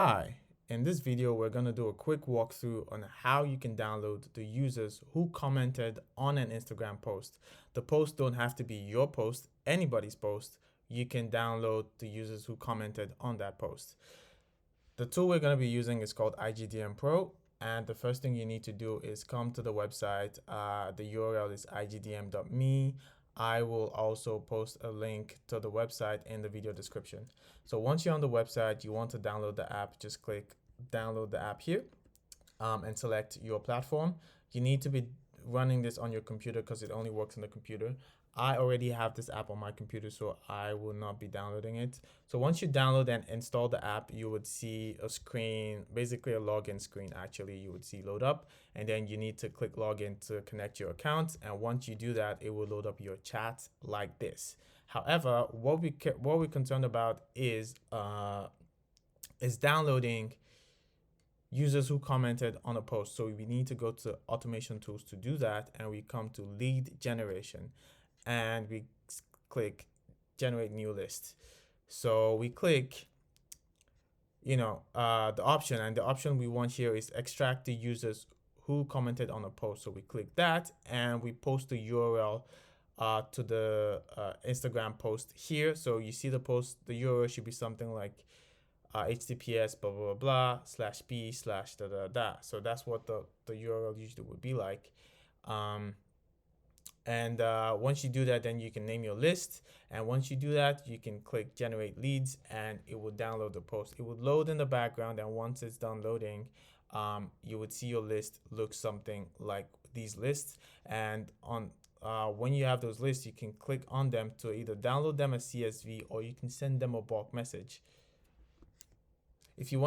Hi, in this video, we're going to do a quick walkthrough on how you can download the users who commented on an Instagram post. The post don't have to be your post, anybody's post. You can download the users who commented on that post. The tool we're going to be using is called IGdm Pro. And the first thing you need to do is come to the website. The URL is igdm.me. I will also post a link to the website in the video description. So once you're on the website, you want to download the app, just click download the app here and select your platform. You need to be running this on your computer because it only works on the computer. I already have this app on my computer, so I will not be downloading it. So once you download and install the app, you would see a screen, basically a login screen actually, you would see load up, and then you need to click login to connect your account. And once you do that, it will load up your chat like this. However, what we're concerned about is downloading users who commented on a post. So we need to go to automation tools to do that, and we come to lead generation and we click generate new list. So we click the option, and the option we want here is extract the users who commented on a post. So we click that and we post the URL to the Instagram post here. So you see the post, the URL should be something like https blah blah blah /b/ da da da. So that's what the URL usually would be like. Once you do that, then you can name your list, and once you do that, you can click generate leads and it will download the post. It would load in the background, and once it's done loading, you would see your list look something like these lists. And on when you have those lists, you can click on them to either download them as CSV or you can send them a bulk message. If you want